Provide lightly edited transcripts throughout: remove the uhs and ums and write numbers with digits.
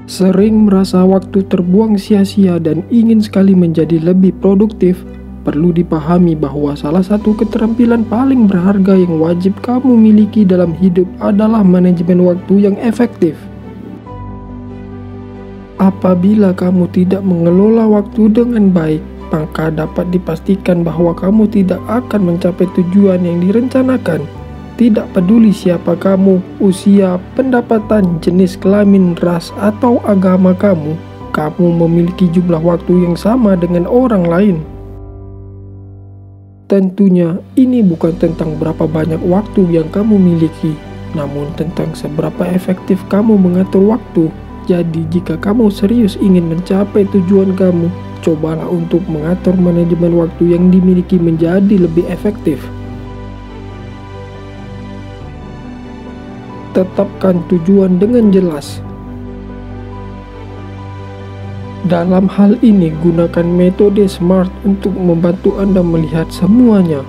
Sering merasa waktu terbuang sia-sia dan ingin sekali menjadi lebih produktif, perlu dipahami bahwa salah satu keterampilan paling berharga yang wajib kamu miliki dalam hidup adalah manajemen waktu yang efektif. Apabila kamu tidak mengelola waktu dengan baik, maka dapat dipastikan bahwa kamu tidak akan mencapai tujuan yang direncanakan. Tidak peduli siapa kamu, usia, pendapatan, jenis kelamin, ras, atau agama kamu memiliki jumlah waktu yang sama dengan orang lain. Tentunya, ini bukan tentang berapa banyak waktu yang kamu miliki, namun tentang seberapa efektif kamu mengatur waktu. Jadi, jika kamu serius ingin mencapai tujuan kamu, cobalah untuk mengatur manajemen waktu yang dimiliki menjadi lebih efektif. Tetapkan tujuan dengan jelas. Dalam hal ini, gunakan metode SMART untuk membantu Anda melihat semuanya.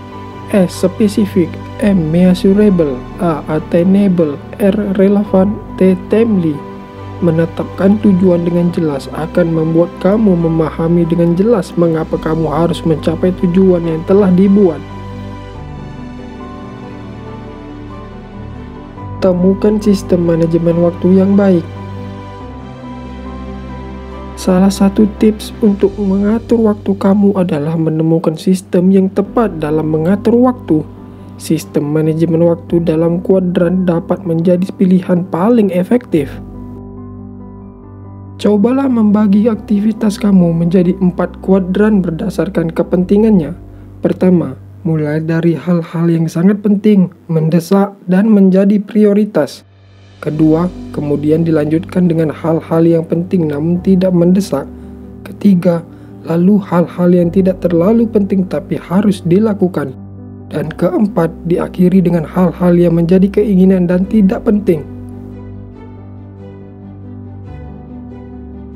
S. Spesifik, M. Measurable, A. Attainable, R. Relevant, T. Timely. Menetapkan tujuan dengan jelas akan membuat kamu memahami dengan jelas mengapa kamu harus mencapai tujuan yang telah dibuat. Temukan sistem manajemen waktu yang baik. Salah satu tips untuk mengatur waktu kamu adalah menemukan sistem yang tepat dalam mengatur waktu. Sistem manajemen waktu dalam kuadran dapat menjadi pilihan paling efektif. Cobalah membagi aktivitas kamu menjadi 4 kuadran berdasarkan kepentingannya. Pertama, mulai dari hal-hal yang sangat penting, mendesak, dan menjadi prioritas. Kedua, kemudian dilanjutkan dengan hal-hal yang penting namun tidak mendesak. Ketiga, lalu hal-hal yang tidak terlalu penting tapi harus dilakukan. Dan keempat, diakhiri dengan hal-hal yang menjadi keinginan dan tidak penting.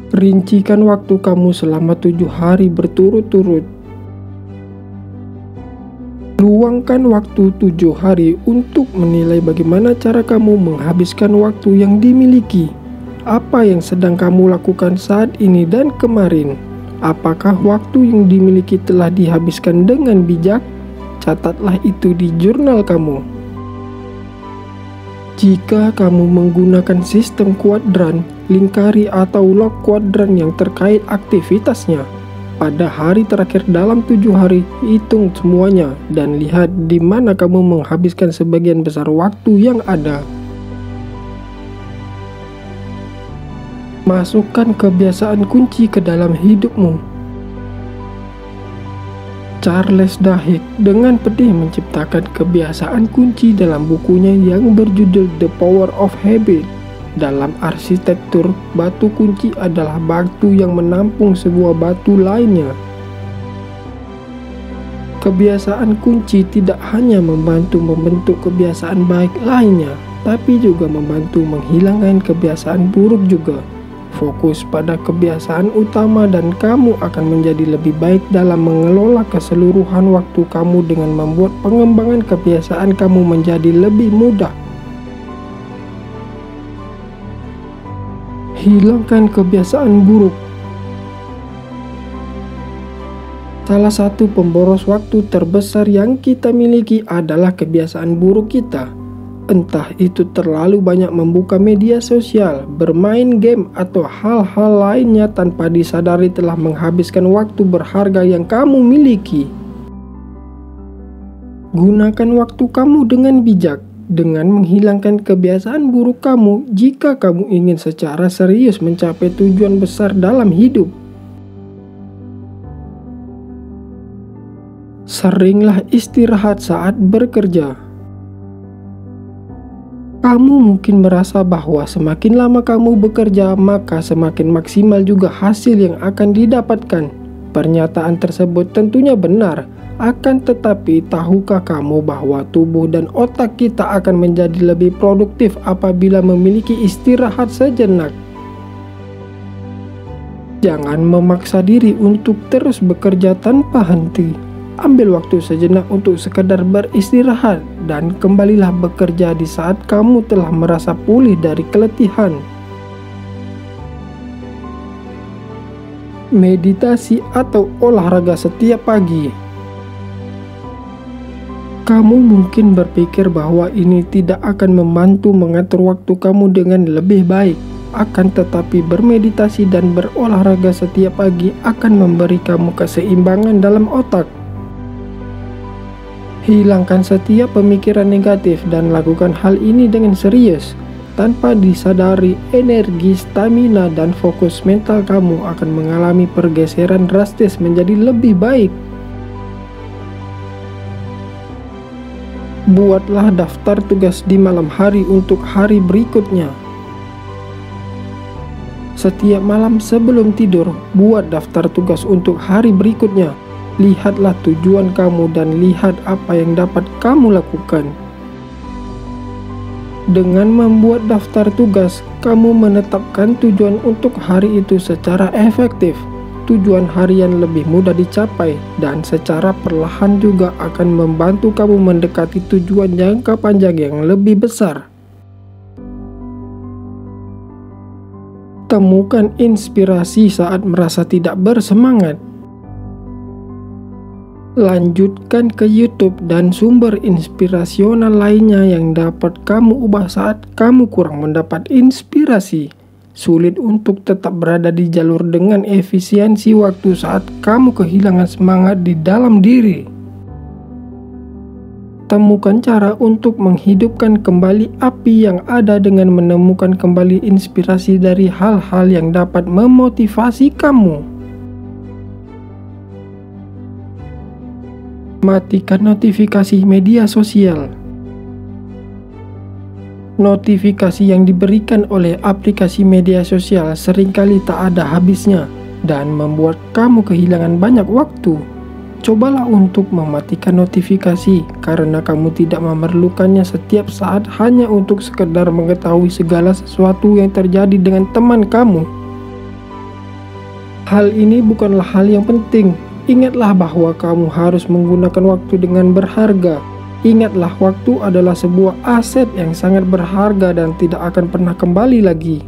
Rincikan waktu kamu selama 7 hari berturut-turut. Luangkan waktu 7 hari untuk menilai bagaimana cara kamu menghabiskan waktu yang dimiliki. Apa yang sedang kamu lakukan saat ini dan kemarin? Apakah waktu yang dimiliki telah dihabiskan dengan bijak? Catatlah itu di jurnal kamu. Jika kamu menggunakan sistem kuadran, lingkari atau log kuadran yang terkait aktivitasnya. Pada hari terakhir dalam 7 hari, hitung semuanya dan lihat di mana kamu menghabiskan sebagian besar waktu yang ada. Masukkan kebiasaan kunci ke dalam hidupmu. Charles Duhigg dengan pedih menciptakan kebiasaan kunci dalam bukunya yang berjudul The Power of Habit. Dalam arsitektur, batu kunci adalah batu yang menampung sebuah batu lainnya. Kebiasaan kunci tidak hanya membantu membentuk kebiasaan baik lainnya, tapi juga membantu menghilangkan kebiasaan buruk juga. Fokus pada kebiasaan utama dan kamu akan menjadi lebih baik dalam mengelola keseluruhan waktu kamu dengan membuat pengembangan kebiasaan kamu menjadi lebih mudah. Hilangkan kebiasaan buruk. Salah satu pemboros waktu terbesar yang kita miliki adalah kebiasaan buruk kita. Entah itu terlalu banyak membuka media sosial, bermain game, atau hal-hal lainnya tanpa disadari telah menghabiskan waktu berharga yang kamu miliki. Gunakan waktu kamu dengan bijak. Dengan menghilangkan kebiasaan buruk kamu jika kamu ingin secara serius mencapai tujuan besar dalam hidup. Seringlah istirahat saat bekerja. Kamu mungkin merasa bahwa semakin lama kamu bekerja, maka semakin maksimal juga hasil yang akan didapatkan. Pernyataan tersebut tentunya benar. Akan tetapi, tahukah kamu bahwa tubuh dan otak kita akan menjadi lebih produktif apabila memiliki istirahat sejenak? Jangan memaksa diri untuk terus bekerja tanpa henti. Ambil waktu sejenak untuk sekedar beristirahat dan kembalilah bekerja di saat kamu telah merasa pulih dari keletihan. meditasi, atau olahraga setiap pagi. Kamu mungkin berpikir bahwa ini tidak akan membantu mengatur waktu kamu dengan lebih baik. Akan tetapi bermeditasi dan berolahraga setiap pagi akan memberi kamu keseimbangan dalam otak. Hilangkan setiap pemikiran negatif dan lakukan hal ini dengan serius. Tanpa disadari, energi, stamina, dan fokus mental kamu akan mengalami pergeseran drastis menjadi lebih baik. Buatlah daftar tugas di malam hari untuk hari berikutnya. Setiap malam sebelum tidur, buat daftar tugas untuk hari berikutnya. Lihatlah tujuan kamu dan lihat apa yang dapat kamu lakukan. Dengan membuat daftar tugas, kamu menetapkan tujuan untuk hari itu secara efektif. Tujuan harian lebih mudah dicapai dan secara perlahan juga akan membantu kamu mendekati tujuan jangka panjang yang lebih besar. Temukan inspirasi saat merasa tidak bersemangat. Lanjutkan ke YouTube dan sumber inspirasional lainnya yang dapat kamu ubah saat kamu kurang mendapat inspirasi. Sulit untuk tetap berada di jalur dengan efisiensi waktu saat kamu kehilangan semangat di dalam diri. Temukan cara untuk menghidupkan kembali api yang ada dengan menemukan kembali inspirasi dari hal-hal yang dapat memotivasi kamu. Matikan notifikasi media sosial. Notifikasi yang diberikan oleh aplikasi media sosial seringkali tak ada habisnya dan membuat kamu kehilangan banyak waktu. Cobalah untuk mematikan notifikasi karena kamu tidak memerlukannya setiap saat hanya untuk sekedar mengetahui segala sesuatu yang terjadi dengan teman kamu. Hal ini bukanlah hal yang penting. Ingatlah bahwa kamu harus menggunakan waktu dengan berharga. Ingatlah, waktu adalah sebuah aset yang sangat berharga dan tidak akan pernah kembali lagi.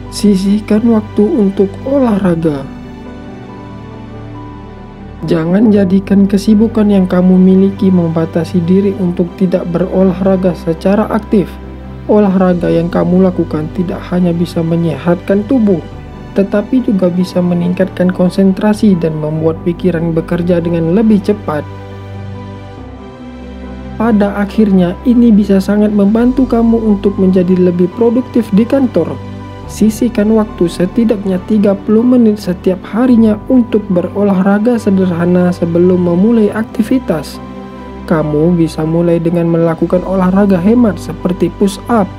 Sisihkan waktu untuk olahraga. Jangan jadikan kesibukan yang kamu miliki membatasi diri untuk tidak berolahraga secara aktif. Olahraga yang kamu lakukan tidak hanya bisa menyehatkan tubuh, tetapi juga bisa meningkatkan konsentrasi dan membuat pikiran bekerja dengan lebih cepat. Pada akhirnya, ini bisa sangat membantu kamu untuk menjadi lebih produktif di kantor. Sisihkan waktu setidaknya 30 menit setiap harinya untuk berolahraga sederhana sebelum memulai aktivitas. Kamu bisa mulai dengan melakukan olahraga hemat seperti push up,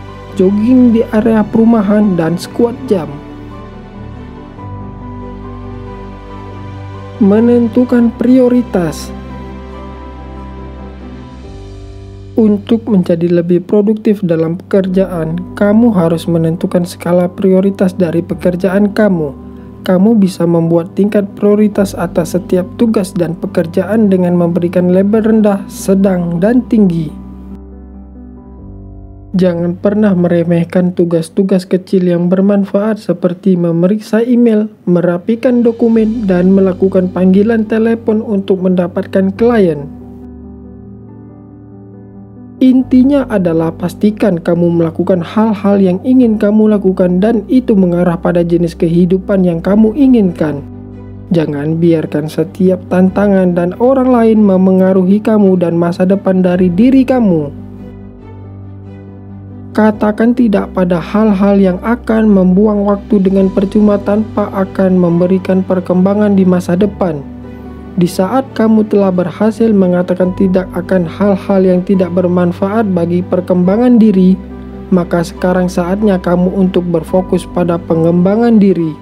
jogging di area perumahan, dan squat jam. Menentukan prioritas. Untuk menjadi lebih produktif dalam pekerjaan, kamu harus menentukan skala prioritas dari pekerjaan kamu. Kamu bisa membuat tingkat prioritas atas setiap tugas dan pekerjaan dengan memberikan label rendah, sedang, dan tinggi. Jangan pernah meremehkan tugas-tugas kecil yang bermanfaat seperti memeriksa email, merapikan dokumen, dan melakukan panggilan telepon untuk mendapatkan klien. Intinya adalah pastikan kamu melakukan hal-hal yang ingin kamu lakukan dan itu mengarah pada jenis kehidupan yang kamu inginkan. Jangan biarkan setiap tantangan dan orang lain memengaruhi kamu dan masa depan dari diri kamu. Katakan tidak pada hal-hal yang akan membuang waktu dengan percuma tanpa akan memberikan perkembangan di masa depan. Di saat kamu telah berhasil mengatakan tidak akan hal-hal yang tidak bermanfaat bagi perkembangan diri, maka sekarang saatnya kamu untuk berfokus pada pengembangan diri.